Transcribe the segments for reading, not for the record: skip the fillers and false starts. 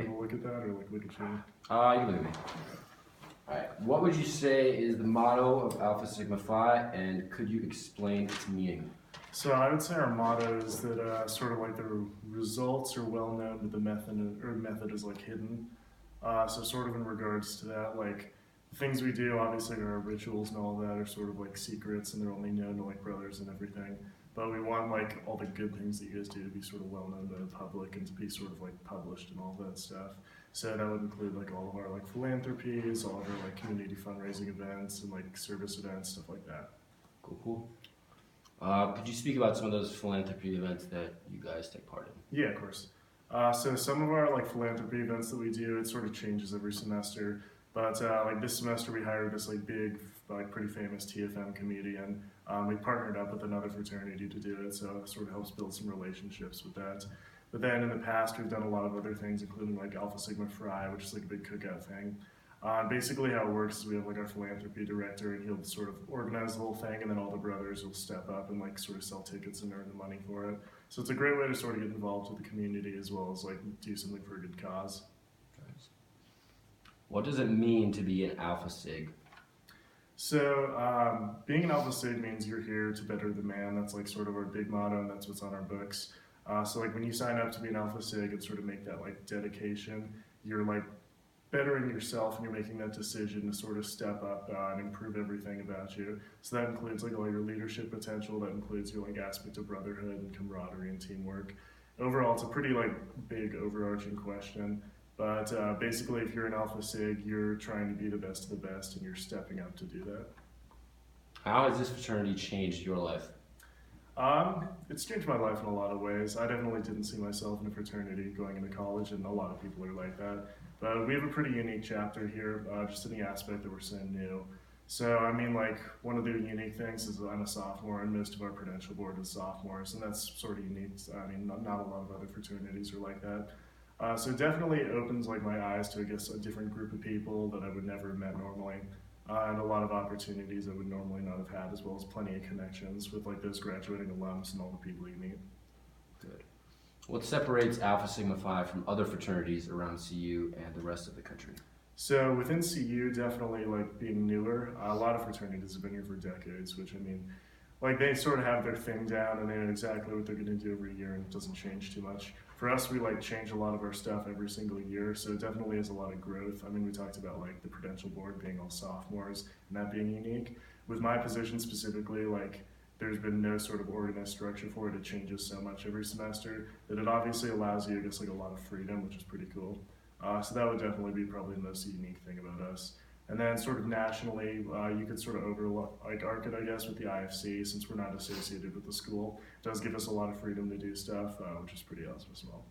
you want to look at that or like look at you? You can look at me. Alright, what would you say is the motto of Alpha Sigma Phi, and could you explain its meaning? So I would say our motto is that sort of like the results are well known, but the method is like hidden. So sort of in regards to that, like the things we do, obviously our rituals and all that are sort of like secrets and they're only known to like brothers and everything. But we want like all the good things that you guys do to be sort of well known to the public and to be sort of like published and all that stuff. So that would include like all of our like philanthropies, all of our like community fundraising events and like service events, stuff like that. Cool. Could you speak about some of those philanthropy events that you guys take part in? Yeah, of course. So some of our like philanthropy events that we do, it sort of changes every semester. But like this semester, we hired this like big, like pretty famous TFM comedian. We partnered up with another fraternity to do it, so it sort of helps build some relationships with that. But then in the past, we've done a lot of other things, including like Alpha Sigma Fry, which is like a big cookout thing. Basically how it works is we have like our philanthropy director and he'll sort of organize the whole thing and then all the brothers will step up and like sort of sell tickets and earn the money for it. So it's a great way to sort of get involved with the community as well as like do something for a good cause. What does it mean to be an Alpha Sig? So being an Alpha Sig means you're here to better the man. That's like sort of our big motto and that's what's on our books. So like when you sign up to be an Alpha Sig and sort of make that like dedication, you're like bettering yourself and you're making that decision to sort of step up and improve everything about you. So that includes like all your leadership potential, that includes your like aspect of brotherhood and camaraderie and teamwork. Overall, it's a pretty like big overarching question, but basically if you're an Alpha Sig, you're trying to be the best of the best and you're stepping up to do that. How has this fraternity changed your life? It's changed my life in a lot of ways. I definitely didn't see myself in a fraternity going into college, and a lot of people are like that. But we have a pretty unique chapter here, just in the aspect that we're so new. So, I mean, like, one of the unique things is that I'm a sophomore, and most of our prudential board is sophomores, and that's sort of unique. I mean, not a lot of other fraternities are like that. So it definitely opens, like, my eyes to, I guess, a different group of people that I would never have met normally. And a lot of opportunities I would normally not have had, as well as plenty of connections with like those graduating alums and all the people you meet. Good. What separates Alpha Sigma Phi from other fraternities around CU and the rest of the country? So within CU, definitely like being newer, a lot of fraternities have been here for decades, which I mean, like they sort of have their thing down and they know exactly what they're going to do every year and it doesn't change too much. For us, we like change a lot of our stuff every single year, so it definitely has a lot of growth. I mean, we talked about like the Prudential Board being all sophomores and that being unique. With my position specifically, like there's been no sort of organized structure for it. It changes so much every semester that it obviously allows you, I guess, like a lot of freedom, which is pretty cool. So that would definitely be probably the most unique thing about us. And then sort of nationally, you could sort of arc it, I guess, with the IFC, since we're not associated with the school. It does give us a lot of freedom to do stuff, which is pretty awesome as well.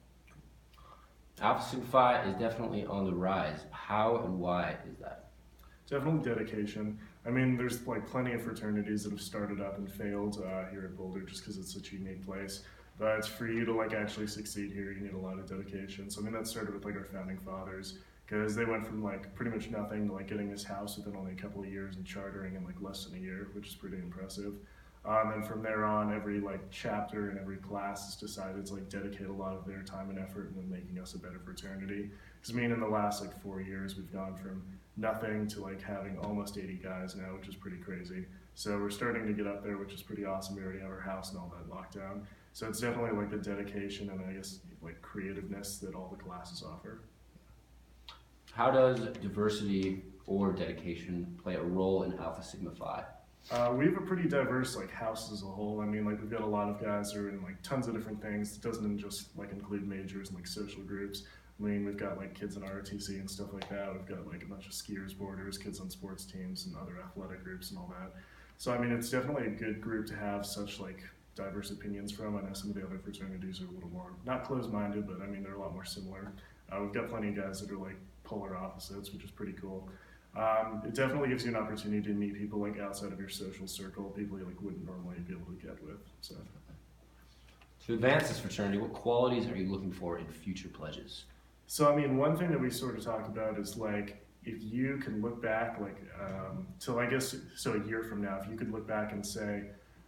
Alpha Sigma Phi is definitely on the rise. How and why is that? Definitely dedication. I mean, there's like plenty of fraternities that have started up and failed here at Boulder just because it's such a unique place. But for you to like actually succeed here, you need a lot of dedication. So I mean, that started with like our founding fathers, because they went from like pretty much nothing to like getting this house within only a couple of years and chartering in like less than a year, which is pretty impressive. And then from there on, every like chapter and every class has decided to like dedicate a lot of their time and effort in making us a better fraternity. Because I mean, in the last like 4 years, we've gone from nothing to like having almost 80 guys now, which is pretty crazy. So we're starting to get up there, which is pretty awesome. We already have our house and all that locked down. So it's definitely like the dedication and I guess like creativeness that all the classes offer. How does diversity or dedication play a role in Alpha Sigma Phi? We have a pretty diverse like house as a whole. I mean, like we've got a lot of guys who are in like tons of different things. It doesn't just like include majors and like social groups. I mean, we've got like kids in ROTC and stuff like that. We've got like a bunch of skiers, boarders, kids on sports teams and other athletic groups and all that. So I mean, it's definitely a good group to have such like diverse opinions from. I know some of the other fraternities are a little more, not closed-minded, but I mean, they're a lot more similar. We've got plenty of guys that are like polar opposites, which is pretty cool. It definitely gives you an opportunity to meet people like outside of your social circle, people you like wouldn't normally be able to get with. So, to advance this fraternity, what qualities are you looking for in future pledges? So I mean, one thing that we sort of talk about is like if you can look back, like till I guess so a year from now, if you could look back and say,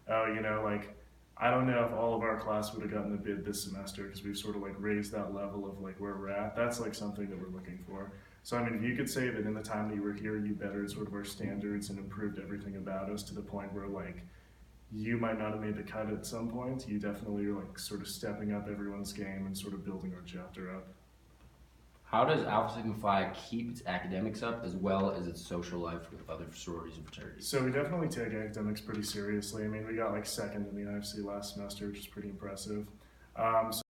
oh, you know, like I don't know if all of our class would have gotten the bid this semester because we've sort of like raised that level of like where we're at. That's like something that we're looking for. So I mean, if you could say that in the time that you were here, you bettered sort of our standards and improved everything about us to the point where like you might not have made the cut at some point, you definitely are like sort of stepping up everyone's game and sort of building our chapter up. How does Alpha Sigma Phi keep its academics up as well as its social life with other sororities and fraternities? So we definitely take academics pretty seriously. I mean, we got like second in the IFC last semester, which is pretty impressive. So